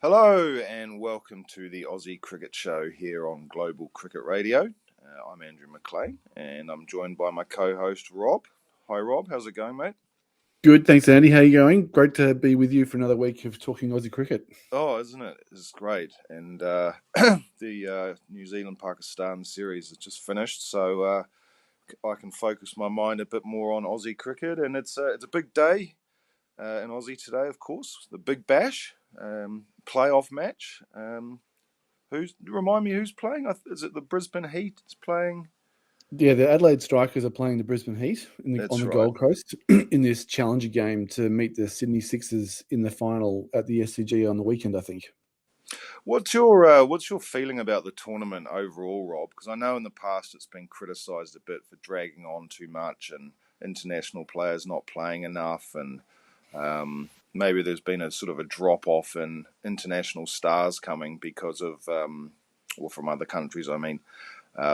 Hello and welcome to the Aussie Cricket Show here on Global Cricket Radio. I'm Andrew McLean and I'm joined by my co-host Rob. Hi Rob, how's it going, mate? Good, thanks Andy. How are you going? Great to be with you for another week of talking Aussie cricket. Oh, isn't it? It's great. And the New Zealand-Pakistan series has just finished, so I can focus my mind a bit more on Aussie cricket. And it's a big day in Aussie today, of course. The Big Bash playoff match. Remind me who's playing? Is it the Brisbane Heat? It's playing. Yeah, the Adelaide Strikers are playing the Brisbane Heat on That's the right. Gold Coast in this challenger game to meet the Sydney Sixers in the final at the SCG on the weekend, I think. What's your feeling about the tournament overall, Rob? Because I know in the past it's been criticised a bit for dragging on too much and international players not playing enough, and maybe there's been a sort of a drop off in international stars coming because of, or from other countries, I mean,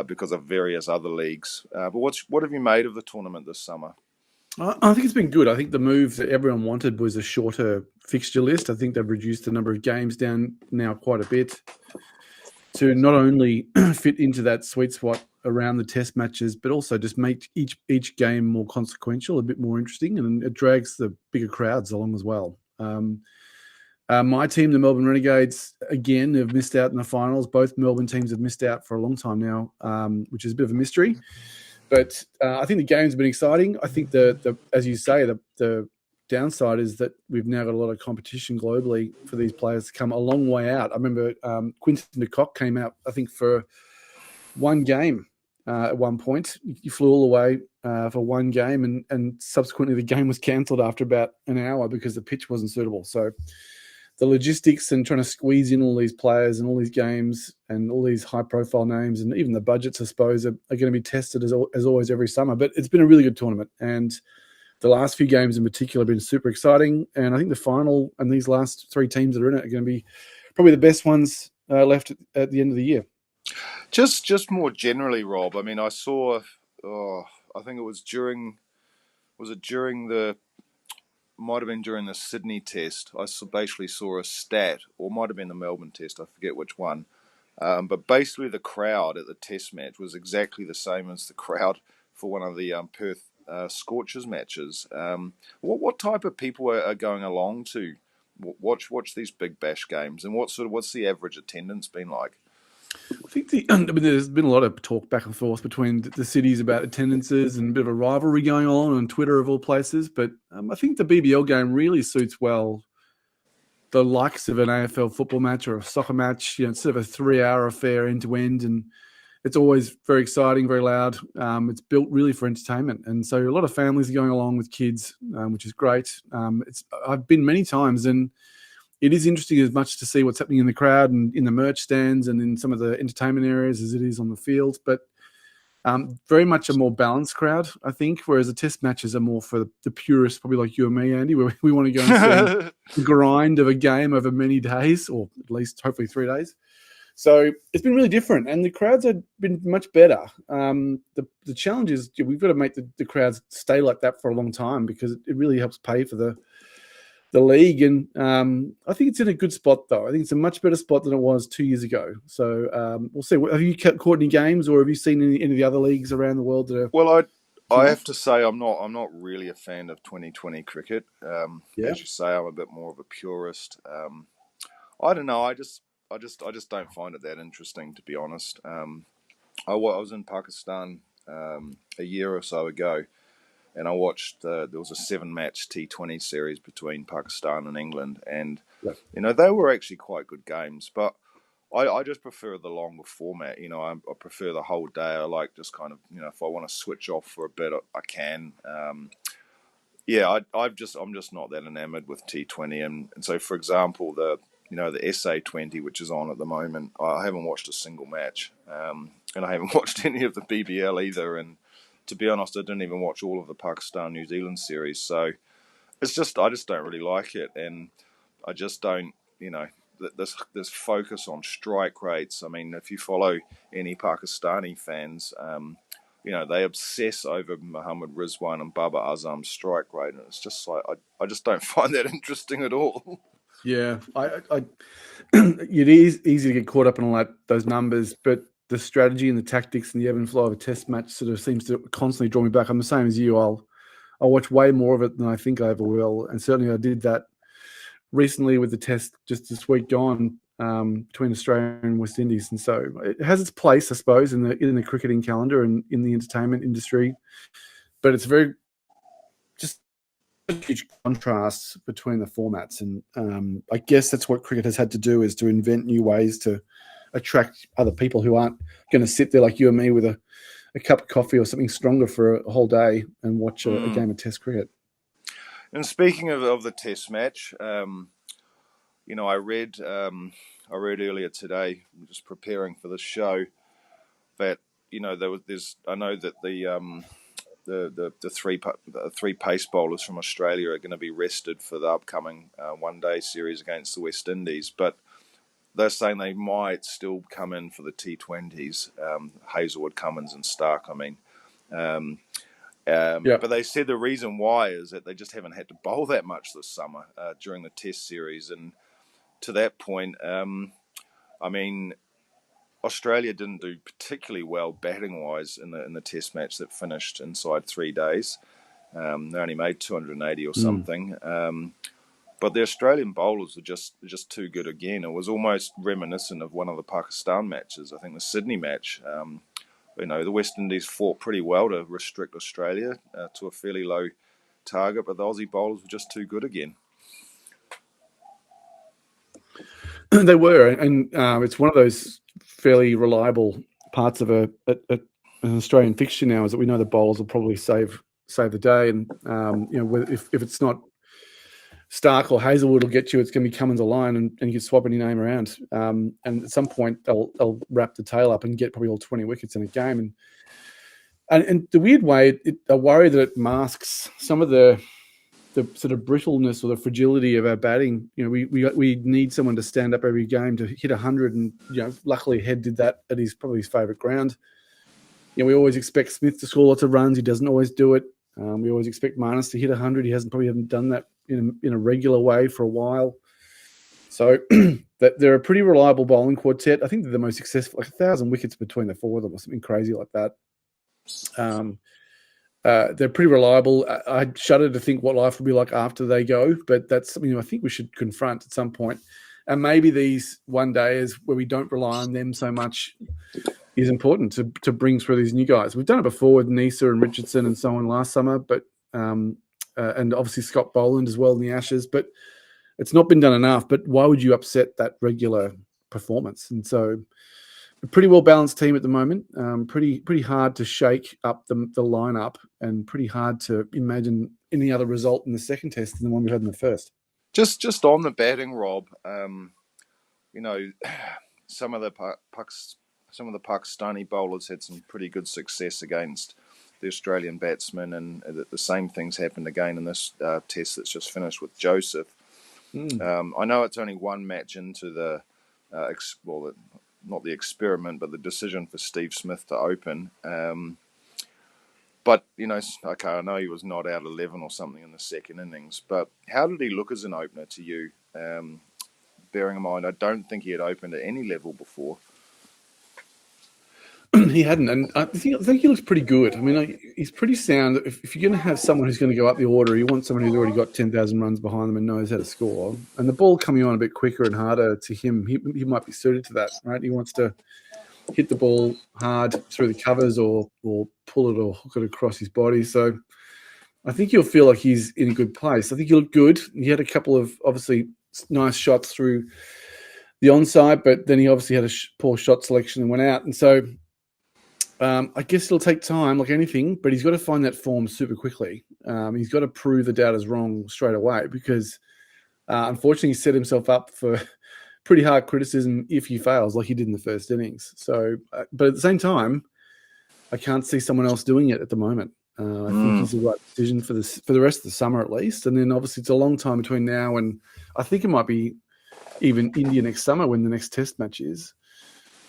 because of various other leagues. But what have you made of the tournament this summer? I think it's been good. I think the move that everyone wanted was a shorter fixture list. I think they've reduced the number of games down now quite a bit to not only fit into that sweet spot around the test matches, but also just make each game more consequential, a bit more interesting, and it drags the bigger crowds along as well. My team, the Melbourne Renegades, again, have missed out in the finals. Both Melbourne teams have missed out for a long time now, which is a bit of a mystery. But I think the game's been exciting. I think as you say, the downside is that we've now got a lot of competition globally for these players to come a long way out. I remember Quinton de Kock came out, I think, for one game at one point. He flew all the way for one game, and subsequently the game was cancelled after about an hour because the pitch wasn't suitable. So the logistics and trying to squeeze in all these players and all these games and all these high-profile names and even the budgets, I suppose, are going to be tested as always every summer. But it's been a really good tournament, and the last few games in particular have been super exciting. And I think the final and these last three teams that are in it are going to be probably the best ones left at the end of the year. Just more generally, Rob. I mean, I saw. Oh, I think it was during. Was it during the? Might have been during the Sydney test. I basically saw a stat, or might have been the Melbourne test. I forget which one. But basically, the crowd at the test match was exactly the same as the crowd for one of the Perth Scorchers matches. What type of people are going along to watch these Big Bash games, and what's the average attendance been like? I think there's been a lot of talk back and forth between the cities about attendances and a bit of a rivalry going on Twitter of all places. But I think the BBL game really suits well the likes of an AFL football match or a soccer match. You know, it's sort of a 3-hour affair end to end, and it's always very exciting, very loud. It's built really for entertainment, and so a lot of families are going along with kids, which is great. I've been many times, and it is interesting as much to see what's happening in the crowd and in the merch stands and in some of the entertainment areas as it is on the field. But very much a more balanced crowd, I think, whereas the test matches are more for the purists, probably like you and me, Andy, where we want to go and see the grind of a game over many days, or at least hopefully 3 days. So it's been really different, and the crowds have been much better. The challenge is we've got to make the crowds stay like that for a long time because it really helps pay for the league, and I think it's in a good spot though. I think it's a much better spot than it was 2 years ago. So we'll see. Have you caught any games, or have you seen any of the other leagues around the world that are? Well, I have to say I'm not really a fan of 2020 cricket. As you say, I'm a bit more of a purist. I don't know. I just don't find it that interesting, to be honest. I was in Pakistan a year or so ago, and I watched. There was a 7-match T20 series between Pakistan and England, and they were actually quite good games. But I just prefer the longer format. I prefer the whole day. I like just kind of if I want to switch off for a bit, I can. I'm just not that enamored with T20, and so for example the SA20, which is on at the moment, I haven't watched a single match, and I haven't watched any of the BBL either. And to be honest, I didn't even watch all of the Pakistan New Zealand series. So I just don't really like it, and I just don't this focus on strike rates. I mean, if you follow any Pakistani fans, they obsess over Mohammad Rizwan and Babar Azam's strike rate, and it's just like I just don't find that interesting at all. Yeah, it is easy to get caught up in all those numbers, but the strategy and the tactics and the ebb and flow of a test match sort of seems to constantly draw me back. I'm the same as you. I'll watch way more of it than I think I ever will, and certainly I did that recently with the test just this week gone between Australia and West Indies, and so it has its place, I suppose, in the cricketing calendar and in the entertainment industry. But it's very just a huge contrast between the formats, and I guess that's what cricket has had to do, is to invent new ways to attract other people who aren't going to sit there like you and me with a cup of coffee or something stronger for a whole day and watch a game of Test cricket. And speaking of the Test match, I read earlier today, just preparing for this show, that I know that the three pace bowlers from Australia are going to be rested for the upcoming one-day series against the West Indies, but they're saying they might still come in for the T20s, Hazelwood, Cummins and Stark, But they said the reason why is that they just haven't had to bowl that much this summer during the Test series. And to that point, Australia didn't do particularly well batting-wise in the Test match that finished inside 3 days. They only made 280 or something. But the Australian bowlers were just too good again. It was almost reminiscent of one of the Pakistan matches. I think the Sydney match. The West Indies fought pretty well to restrict Australia to a fairly low target, but the Aussie bowlers were just too good again. They were, and it's one of those fairly reliable parts of an Australian fixture now, is that we know the bowlers will probably save the day, and if it's not Stark or Hazelwood will get you, it's going to be Cummins or Lyon, and you can swap any name around. And at some point, they'll wrap the tail up and get probably all 20 wickets in a game. And the weird way, I worry that it masks some of the sort of brittleness or the fragility of our batting. We need someone to stand up every game to hit 100, and luckily Head did that at probably his favourite ground. We always expect Smith to score lots of runs. He doesn't always do it. We always expect Marnus to hit 100. He probably hasn't done that in a regular way for a while. So that they're a pretty reliable bowling quartet. I think they're the most successful, like 1,000 wickets between the four of them or something crazy like that. They're pretty reliable. I shudder to think what life will be like after they go, but that's something I think we should confront at some point. And maybe these one days where we don't rely on them so much is important to bring through these new guys. We've done it before with Nisa and Richardson and so on last summer, but and obviously Scott Boland as well in the Ashes, but it's not been done enough. But why would you upset that regular performance? And so a pretty well-balanced team at the moment, pretty hard to shake up the lineup, and pretty hard to imagine any other result in the second test than the one we had in the first. Just on the batting, Rob, some of the Pakistani bowlers had some pretty good success against the Australian batsmen, and the same things happened again in this test that's just finished with Joseph. I know it's only one match into the not the experiment, but the decision for Steve Smith to open. But, okay, I know he was not out 11 or something in the second innings, but how did he look as an opener to you? Bearing in mind, I don't think he had opened at any level before. He hadn't, and I think he looks pretty good. I mean, he's pretty sound. If you're going to have someone who's going to go up the order, you want someone who's already got 10,000 runs behind them and knows how to score. And the ball coming on a bit quicker and harder to him, he might be suited to that, right? He wants to hit the ball hard through the covers or pull it or hook it across his body. So I think you'll feel like he's in a good place. I think he looked good. He had a couple of obviously nice shots through the onside, but then he obviously had a poor shot selection and went out. And so I guess it'll take time, like anything, but he's got to find that form super quickly. He's got to prove the doubters wrong straight away, because unfortunately he set himself up for pretty hard criticism if he fails, like he did in the first innings. So, but at the same time, I can't see someone else doing it at the moment. I think he's the right decision for the rest of the summer at least. And then obviously it's a long time between now and I think it might be even India next summer when the next test match is.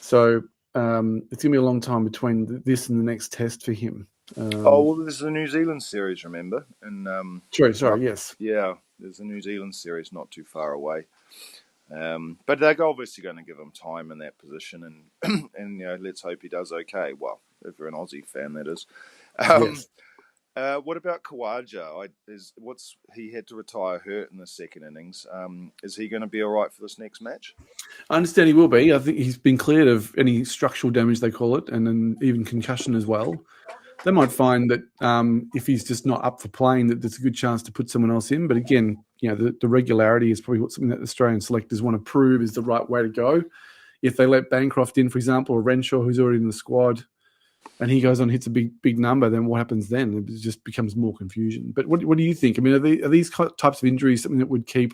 So it's going to be a long time between this and the next test for him. Well, there's the New Zealand series, remember? And Sorry, yes. Yeah, there's a New Zealand series not too far away. But they're obviously going to give him time in that position, and let's hope he does okay. Well, if you're an Aussie fan, that is. Yes. What about Kawaja? He had to retire hurt in the second innings. Is he going to be all right for this next match? I understand he will be. I think he's been cleared of any structural damage, they call it, and then even concussion as well. They might find that if he's just not up for playing, that there's a good chance to put someone else in. But again, the regularity is probably something that Australian selectors want to prove is the right way to go. If they let Bancroft in, for example, or Renshaw, who's already in the squad, and he goes on and hits a big number, then what happens then? It just becomes more confusion. But what do you think? I mean, are these types of injuries something that would keep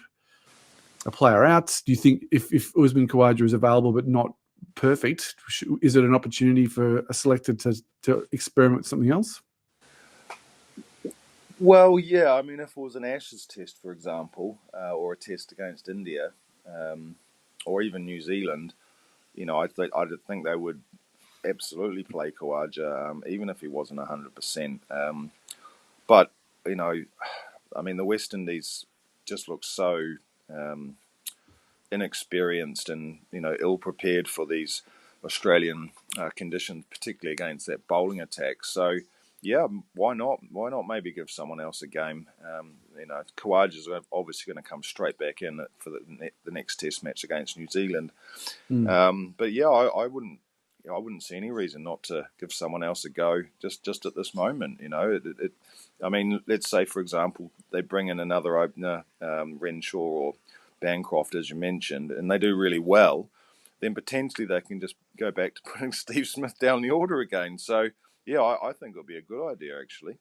a player out? Do you think if Usman Khawaja is available but not perfect, is it an opportunity for a selector to experiment with something else? Well, yeah. I mean, if it was an Ashes test, for example, or a test against India, or even New Zealand, I think they would absolutely play Khawaja, even if he wasn't 100%. But I mean, the West Indies just look so inexperienced and ill prepared for these Australian conditions, particularly against that bowling attack. So yeah, why not? Why not maybe give someone else a game? Kawaja's obviously going to come straight back in for the next Test match against New Zealand. But yeah, I wouldn't see any reason not to give someone else a go just at this moment. I mean, let's say, for example, they bring in another opener, Renshaw or Bancroft, as you mentioned, and they do really well, then potentially they can just go back to putting Steve Smith down the order again. So, yeah, I think it'll be a good idea, actually.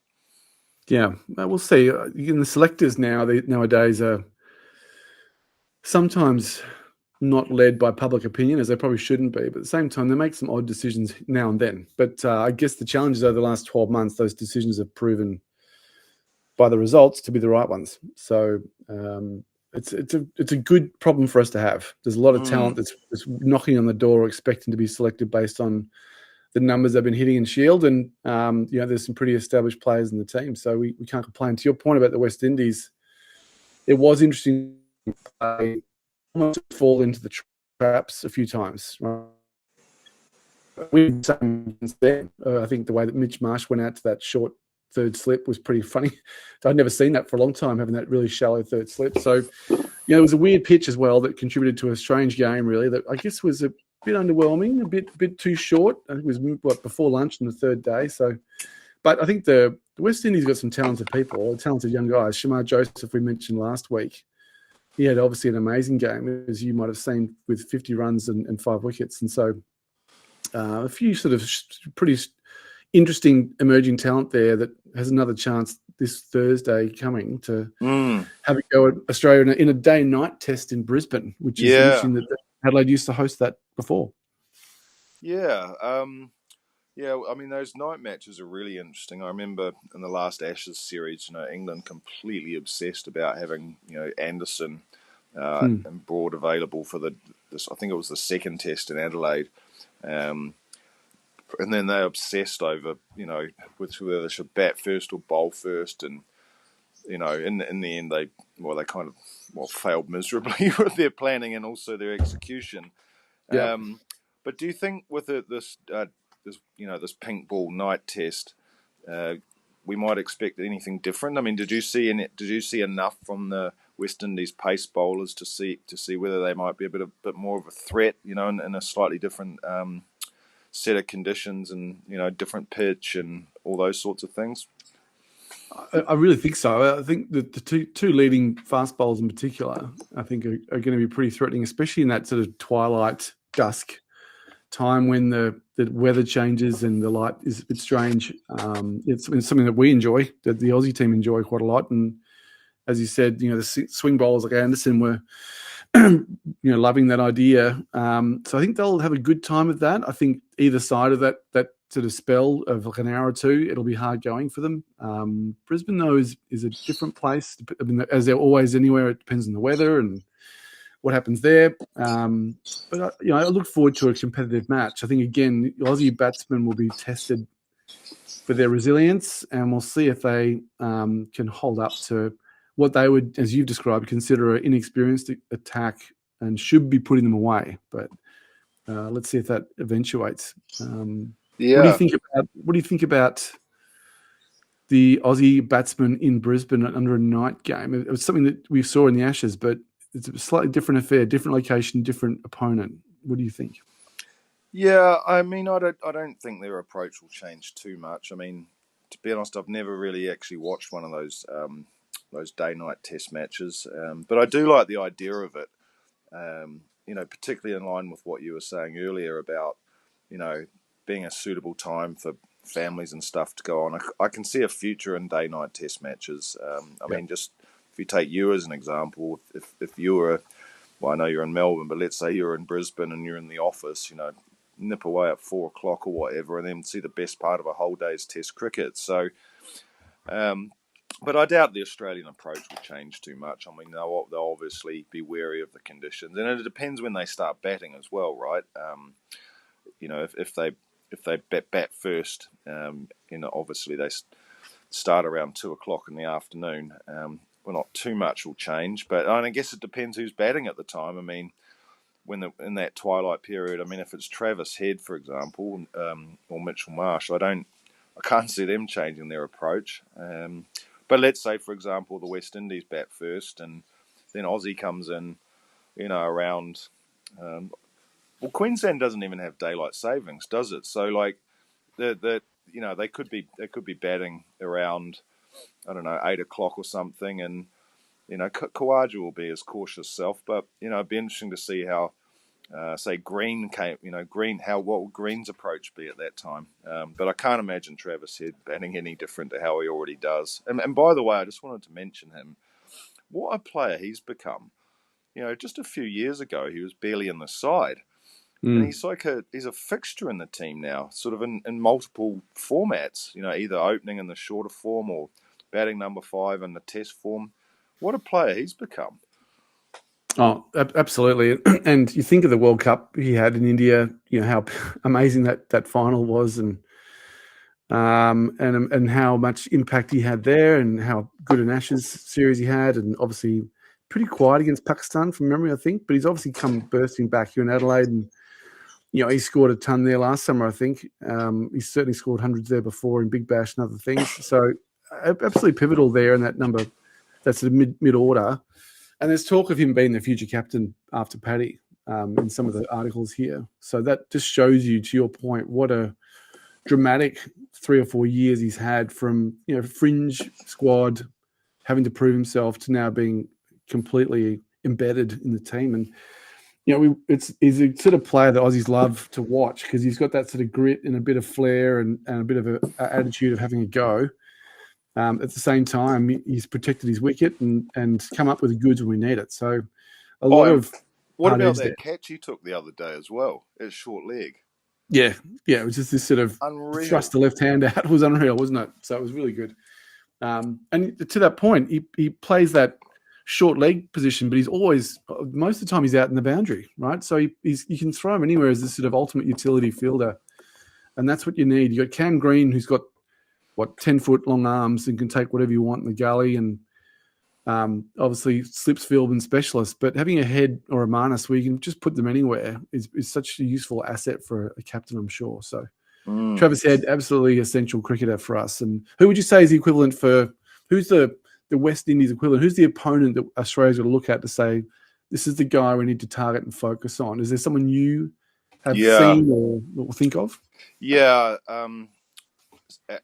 Yeah, we'll see. The selectors nowadays are sometimes not led by public opinion, as they probably shouldn't be, but at the same time, they make some odd decisions now and then. But I guess the challenges over the last 12 months, those decisions have proven by the results to be the right ones. So it's a good problem for us to have. There's a lot of talent that's knocking on the door, expecting to be selected based on the numbers they've been hitting in Shield, and there's some pretty established players in the team, so we can't complain. To your point about the West Indies, it was interesting to almost fall into the traps a few times. Right? I think the way that Mitch Marsh went out to that short third slip was pretty funny. I'd never seen that for a long time, having that really shallow third slip. So, it was a weird pitch as well that contributed to a strange game, really, that I guess was a bit underwhelming, a bit too short. I think it was before lunch on the third day. So, but I think the West Indies got some talented people, talented young guys. Shamar Joseph, we mentioned last week. He had obviously an amazing game, as you might have seen, with 50 runs and 5 wickets. And so a few sort of pretty interesting emerging talent there that has another chance this Thursday coming to have a go at Australia in a day-night test in Brisbane, which is interesting that Adelaide used to host that before. Yeah. I mean, those night matches are really interesting. I remember in the last Ashes series, England completely obsessed about having, Anderson and Broad available for I think it was the second test in Adelaide. And then they obsessed over, with whether they should bat first or bowl first. And, in the end, they kind of failed miserably with their planning and also their execution. Yeah. But do you think with this pink ball night test, we might expect anything different? I mean, did you see enough from the West Indies pace bowlers to see whether they might be a bit more of a threat, in a slightly different set of conditions and different pitch and all those sorts of things? I really think so. I think that the two leading fast bowlers in particular, I think, are going to be pretty threatening, especially in that sort of twilight, dusk time when the weather changes and the light is a bit strange. It's something that we enjoy, that the Aussie team enjoy quite a lot. And as you said, the swing bowlers like Anderson were, loving that idea. So I think they'll have a good time with that. I think either side of that sort of spell of like an hour or two, it'll be hard going for them. Brisbane, though, is a different place. I mean, as they're always anywhere, it depends on the weather and what happens there. But I look forward to a competitive match. I think, again, Aussie batsmen will be tested for their resilience, and we'll see if they can hold up to what they would, as you've described, consider an inexperienced attack and should be putting them away. But let's see if that eventuates. Yeah. What do you think about the Aussie batsman in Brisbane under a night game? It was something that we saw in the Ashes, but it's a slightly different affair, different location, different opponent. What do you think? Yeah, I mean, I don't think their approach will change too much. I mean, to be honest, I've never really actually watched one of those day-night test matches, but I do like the idea of it. Particularly in line with what you were saying earlier about, being a suitable time for families and stuff to go on. I can see a future in day-night test matches. I mean, just if you take you as an example, if you were, well, I know you're in Melbourne, but let's say you're in Brisbane and you're in the office, nip away at 4 o'clock or whatever, and then see the best part of a whole day's test cricket. So, but I doubt the Australian approach will change too much. I mean, they'll obviously be wary of the conditions, and it depends when they start batting as well, right? If they bat first, obviously they start around 2 o'clock in the afternoon. Well, not too much will change, but I guess it depends who's batting at the time. I mean, in that twilight period, I mean, if it's Travis Head, for example, or Mitchell Marsh, I can't see them changing their approach. But let's say, for example, the West Indies bat first, and then Aussie comes in, around. Well, Queensland doesn't even have daylight savings, does it? So, like, they could be batting around, I don't know, 8 o'clock or something, and Khawaja will be his cautious self, but it'd be interesting to see how. Say Green came, what would Green's approach be at that time? But I can't imagine Travis Head batting any different to how he already does. And by the way, I just wanted to mention him. What a player he's become. Just a few years ago, he was barely in the side. And he's a fixture in the team now, sort of in multiple formats, either opening in the shorter form or batting number 5 in the test form. What a player he's become. Oh, absolutely. And you think of the World Cup he had in India, how amazing that final was, and how much impact he had there, and how good an Ashes series he had, and obviously pretty quiet against Pakistan from memory, I think. But he's obviously come bursting back here in Adelaide, and he scored a ton there last summer, I think. He's certainly scored hundreds there before in Big Bash and other things. So absolutely pivotal there in that number. That's a mid order. And there's talk of him being the future captain after Paddy in some of the articles here. So that just shows you, to your point, what a dramatic 3 or 4 years he's had from fringe squad, having to prove himself, to now being completely embedded in the team. And he's a sort of player that Aussies love to watch, because he's got that sort of grit and a bit of flair and a bit of an attitude of having a go. At the same time, he's protected his wicket and come up with the goods when we need it. So a lot of... What about that catch he took the other day as well? It's short leg. Yeah. It was just this sort of unreal. Thrust the left hand out. It was unreal, wasn't it? So it was really good. And to that point, he plays that short leg position, but he's always, most of the time, he's out in the boundary, right? So you can throw him anywhere as this sort of ultimate utility fielder. And that's what you need. You got Cam Green, who's got 10-foot long arms and can take whatever you want in the gully, and obviously slips field and specialist. But having a Head or a Marnus where you can just put them anywhere is such a useful asset for a captain, I'm sure. So Travis Head, absolutely essential cricketer for us. And who would you say is the equivalent for, who's the West Indies equivalent? Who's the opponent that Australia's got to look at to say, this is the guy we need to target and focus on? Is there someone you have seen or think of? Yeah,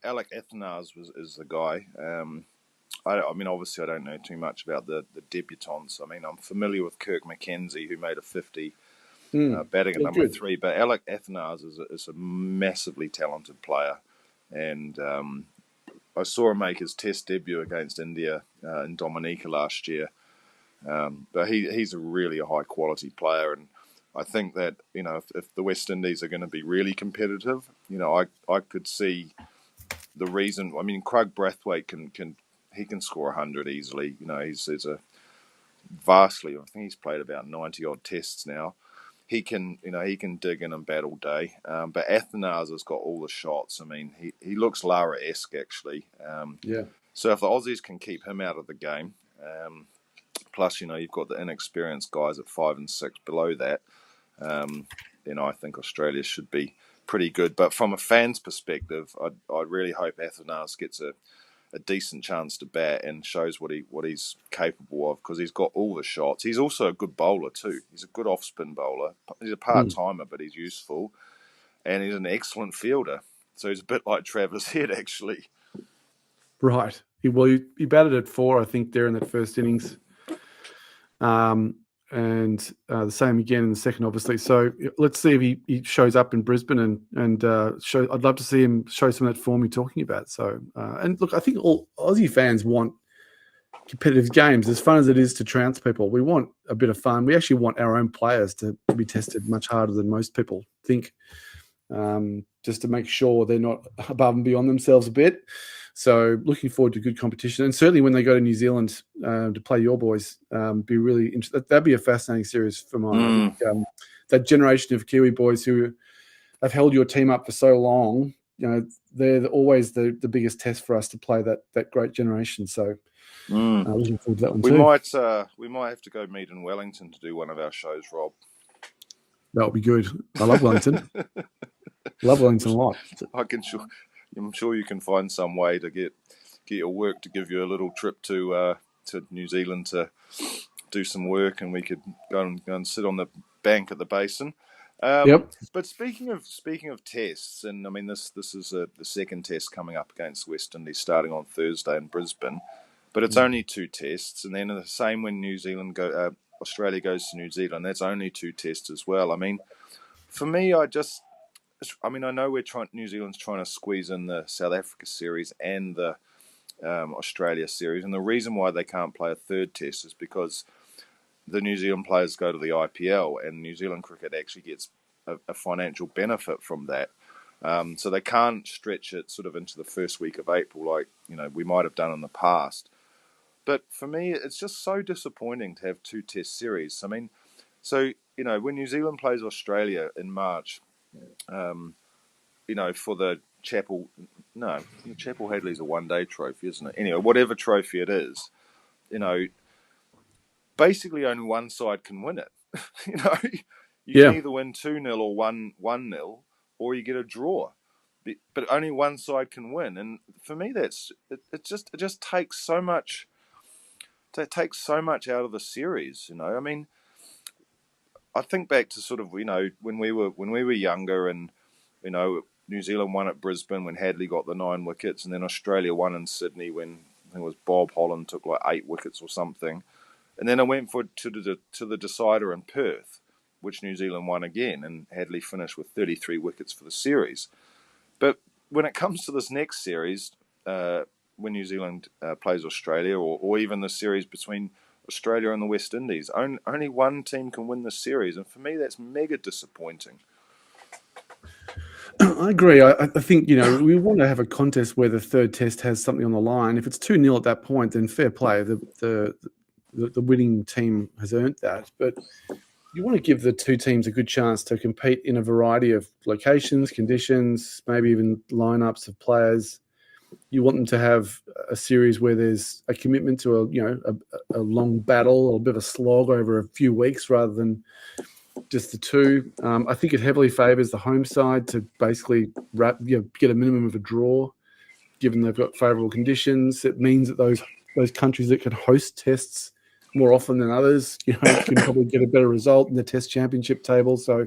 Alec Ethnars is the guy. I mean, obviously, I don't know too much about the debutants. I mean, I'm familiar with Kirk McKenzie, who made a 50 batting at number 3. But Alec Ethnars is a massively talented player. And I saw him make his test debut against India in Dominica last year. But he's really a high-quality player. And I think that, if the West Indies are going to be really competitive, I could see the reason. I mean, Craig Brathwaite can score 100 easily. He's a vastly. I think he's played about 90 odd tests now. He can dig in and bat all day. But Athanars has got all the shots. I mean, he looks Lara-esque actually. So if the Aussies can keep him out of the game, Plus, you've got the inexperienced guys at 5 and 6 below that. I think Australia should be pretty good. But from a fan's perspective, I really hope Athanas gets a decent chance to bat and shows what he's capable of, because he's got all the shots. He's also a good bowler too. He's a good off-spin bowler. He's a part-timer, but he's useful. And he's an excellent fielder. So he's a bit like Travis Head, actually. Right. He batted at 4, I think, there in that first innings. And the same again in the second, obviously. So let's see if he shows up in Brisbane and I'd love to see him show some of that form you're talking about. So and look, I think all Aussie fans want competitive games. As fun as it is to trounce people, we want a bit of fun. We actually want our own players to be tested much harder than most people think, just to make sure they're not above and beyond themselves a bit. So looking forward to good competition. And certainly when they go to New Zealand to play your boys, be really interesting. That'd be a fascinating series for mine. I think, that generation of Kiwi boys who have held your team up for so long, they're always the biggest test for us to play that great generation. So looking forward to that one too. We might have to go meet in Wellington to do one of our shows, Rob. That would be good. I love Wellington. Love Wellington a lot. I'm sure you can find some way to get your work to give you a little trip to New Zealand to do some work, and we could go and sit on the bank at the basin. Yep. But speaking of tests, and I mean this is the second test coming up against West Indies starting on Thursday in Brisbane, but it's only 2 tests, and then the same when Australia goes to New Zealand, that's only 2 tests as well. I mean, for me, I know New Zealand's trying to squeeze in the South Africa series and the Australia series, and the reason why they can't play a third test is because the New Zealand players go to the IPL, and New Zealand cricket actually gets a financial benefit from that. So they can't stretch it sort of into the first week of April like we might have done in the past. But for me, it's just so disappointing to have 2 test series. I mean, so when New Zealand plays Australia in March, for the Chapel Hadley's a one-day trophy, isn't it? Anyway, whatever trophy it is, basically only one side can win it. You can either win 2-0 or 1-0, or you get a draw. But only one side can win, and for me, it just takes so much. It takes so much out of the series. I mean, I think back to sort of when we were younger, and New Zealand won at Brisbane when Hadley got the 9 wickets, and then Australia won in Sydney when I think it was Bob Holland took like 8 wickets or something, and then I went to the decider in Perth, which New Zealand won again, and Hadley finished with 33 wickets for the series. But when it comes to this next series, when New Zealand plays Australia, or even the series between Australia and the West Indies, only one team can win the series, and for me that's mega disappointing. I agree. I think we want to have a contest where the third test has something on the line. If it's 2-0 at that point, then fair play. The winning team has earned that. But you want to give the 2 teams a good chance to compete in a variety of locations, conditions, maybe even lineups of players. You want them to have a series where there's a commitment to a long battle or a bit of a slog over a few weeks rather than just the 2. I think it heavily favours the home side to basically get a minimum of a draw, given they've got favourable conditions. It means that those countries that can host tests more often than others, can probably get a better result in the Test Championship table. So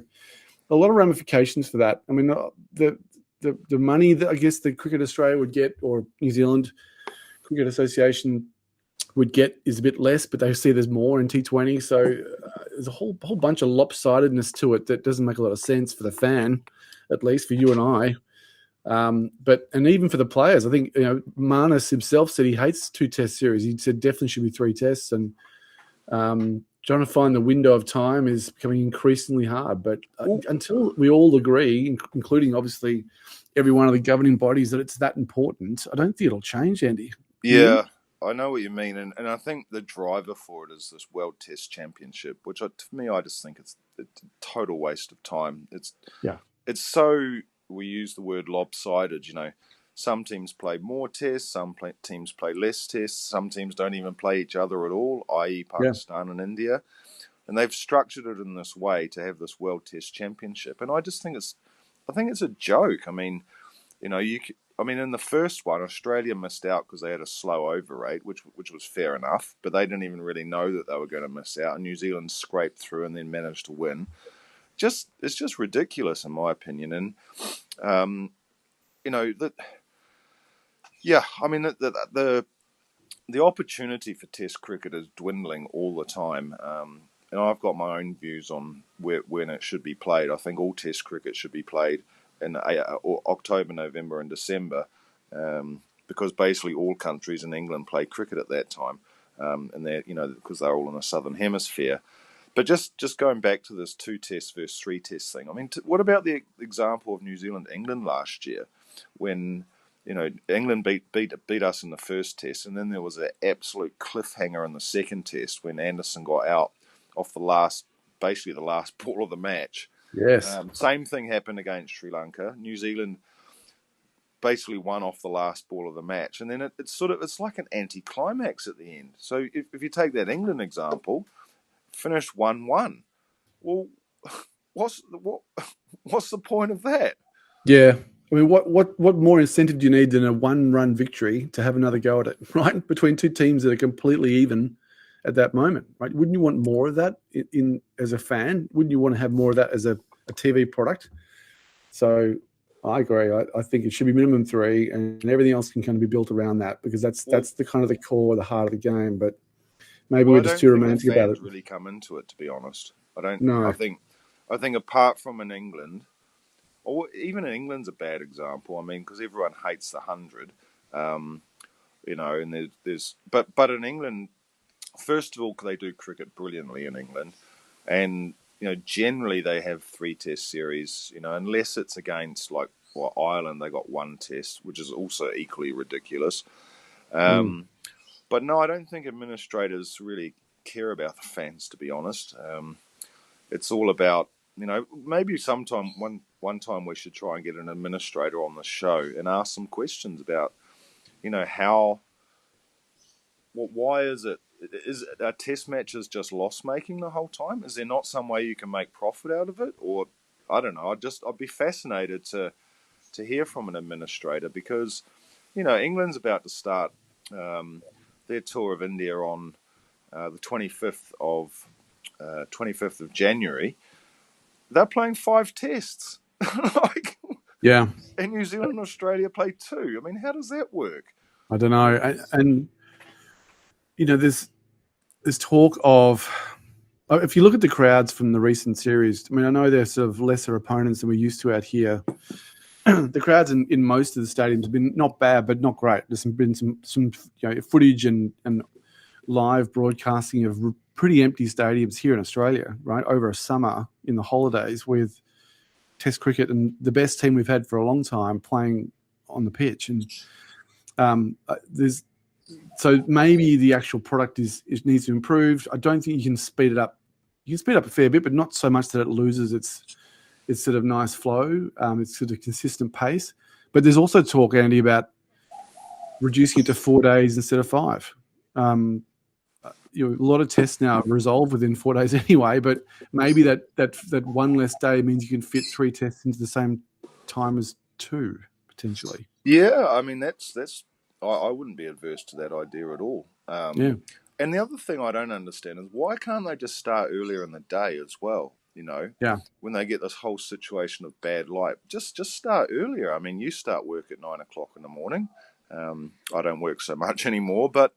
a lot of ramifications for that. I mean, the money that I guess the Cricket Australia would get, or New Zealand Cricket Association would get, is a bit less, but they see there's more in T20. So there's a whole bunch of lopsidedness to it that doesn't make a lot of sense for the fan, at least for you and I. And even for the players, I think Marnus himself said he hates 2 test series. He said definitely should be 3 tests, and trying to find the window of time is becoming increasingly hard. But until we all agree, including obviously every one of the governing bodies, that it's that important, I don't think it'll change, Andy. Yeah, I know what you mean, and I think the driver for it is this World Test Championship, which to me, I just think it's a total waste of time. It's so, we use the word lopsided, Some teams play more tests, teams play less tests, some teams don't even play each other at all, i.e. Pakistan and India. And they've structured it in this way to have this World Test Championship. And I just think it's a joke. I mean, in the first one, Australia missed out because they had a slow over rate, which was fair enough, but they didn't even really know that they were going to miss out. And New Zealand scraped through and then managed to win. It's just ridiculous in my opinion. And the opportunity for Test cricket is dwindling all the time. And I've got my own views on when it should be played. I think all Test cricket should be played in October, November, and December, because basically all countries in England play cricket at that time, and because they're all in the southern hemisphere. But just going back to this 2 tests versus 3 tests thing, I mean, what about the example of New Zealand-England last year, when England beat us in the first test, and then there was an absolute cliffhanger in the second test when Anderson got out off the last ball of the match. Yes. Same thing happened against Sri Lanka. New Zealand basically won off the last ball of the match, and then it's like an anticlimax at the end. So if you take that England example, finished 1-1. Well, what's the point of that? Yeah. I mean, what more incentive do you need than a 1-run victory to have another go at it, right? Between two teams that are completely even at that moment, right? Wouldn't you want more of that in as a fan? Wouldn't you want to have more of that as a TV product? So I agree. I think it should be minimum 3, and everything else can kind of be built around that, because that's the kind of the core, the heart of the game. But maybe we're just too romantic about it. Really come into it, to be honest. I don't. No. I think apart from in England, or even in England's a bad example. I mean, because everyone hates the 100, and but in England, first of all, they do cricket brilliantly in England, and generally they have 3 test series. Unless it's against Ireland, they got 1 test, which is also equally ridiculous. But no, I don't think administrators really care about the fans, to be honest. It's all about, maybe one time we should try and get an administrator on the show and ask some questions about, why is are test matches just loss making the whole time? Is there not some way you can make profit out of it? Or, I don't know, I'd be fascinated to hear from an administrator, because, England's about to start their tour of India on the 25th of January. They're playing 5 tests. Yeah. And New Zealand and Australia play 2. I mean, how does that work? I don't know. And there's talk of, if you look at the crowds from the recent series, I mean, I know they're sort of lesser opponents than we're used to out here. The crowds in most of the stadiums have been not bad, but not great. There's been some footage and live broadcasting of pretty empty stadiums here in Australia, right, over a summer in the holidays, with Test cricket and the best team we've had for a long time playing on the pitch. And so maybe the actual product needs to improve. I don't think you can speed it up. You can speed up a fair bit, but not so much that it loses its sort of nice flow, it's sort of consistent pace. But there's also talk, Andy, about reducing it to 4 days instead of 5. A lot of tests now resolve within 4 days anyway, but maybe that one less day means you can fit 3 tests into the same time as 2, potentially. Yeah, I mean, that's I wouldn't be adverse to that idea at all. Yeah. And the other thing I don't understand is, why can't they just start earlier in the day as well? Yeah. When they get this whole situation of bad light, just start earlier. I mean, you start work at 9 o'clock in the morning. I don't work so much anymore, but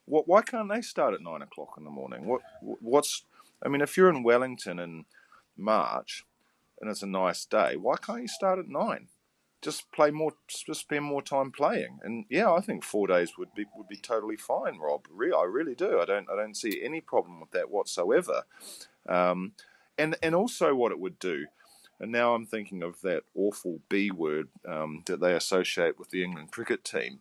why can't they start at 9 o'clock in the morning? I mean, if you're in Wellington in March and it's a nice day, why can't you start at 9? Just spend more time playing. And yeah, I think 4 days would be totally fine, Rob. I really do. I don't see any problem with that whatsoever. And also what it would do, and now I'm thinking of that awful B word that they associate with the England cricket team.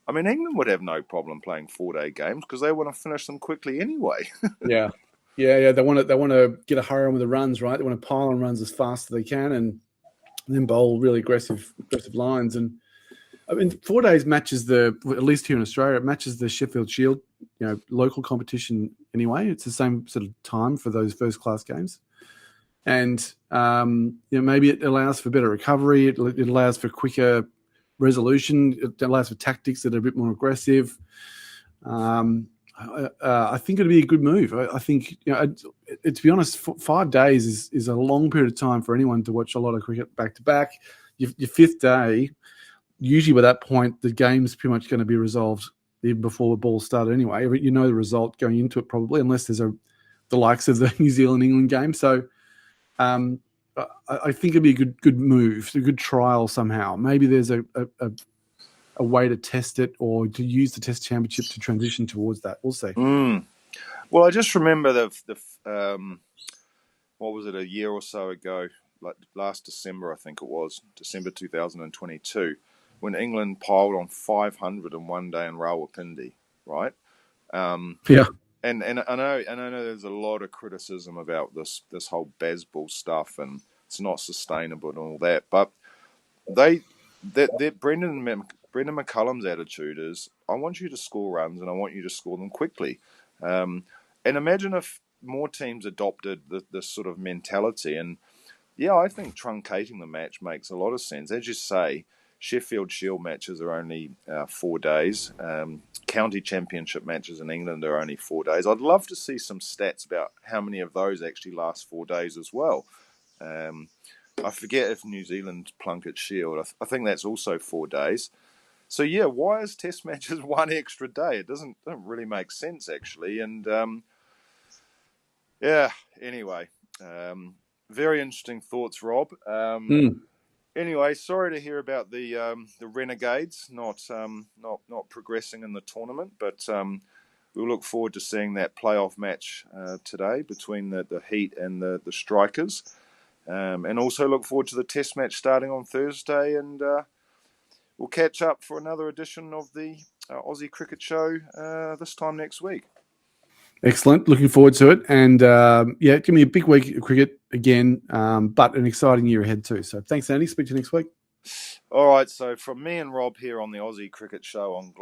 I mean, England would have no problem playing 4-day games because they want to finish them quickly anyway. Yeah. They want to get a hurry on with the runs, right? They want to pile on runs as fast as they can and then bowl really aggressive lines. And I mean, 4 days matches at least here in Australia, it matches the Sheffield Shield, local competition anyway. It's the same sort of time for those first class games. And, maybe it allows for better recovery. It allows for quicker resolution. It allows for tactics that are a bit more aggressive. I think it'd be a good move. I think, to be honest, 5 days is a long period of time for anyone to watch a lot of cricket back to back. Your fifth day, usually by that point, the game's pretty much going to be resolved even before the ball started anyway. You know the result going into it probably, unless there's the likes of the New Zealand-England game. So I think it'd be a good move, a good trial somehow. Maybe there's a way to test it or to use the Test Championship to transition towards that. We'll see. Well, I just remember what was it, a year or so ago, like last December, I think it was, December 2022, when England piled on 500 in one day in Rawalpindi, right? Yeah. And I know there's a lot of criticism about this whole baseball stuff, and it's not sustainable and all that. But Brendan McCullum's attitude is, I want you to score runs and I want you to score them quickly. And imagine if more teams adopted this sort of mentality. And yeah, I think truncating the match makes a lot of sense. As you say, Sheffield Shield matches are only 4 days. County Championship matches in England are only 4 days. I'd love to see some stats about how many of those actually last 4 days as well. I forget if New Zealand Plunket Shield, I think that's also 4 days. So yeah, why is Test matches 1 extra day? It doesn't really make sense actually. And anyway, very interesting thoughts, Rob. Anyway, sorry to hear about the Renegades not progressing in the tournament, but we'll look forward to seeing that playoff match today between the Heat and the Strikers, and also look forward to the Test match starting on Thursday. And we'll catch up for another edition of the Aussie Cricket Show this time next week. Excellent. Looking forward to it. And give me a big week of cricket again, but an exciting year ahead too. So thanks, Andy. Speak to you next week. All right. So from me and Rob here on the Aussie Cricket Show on Global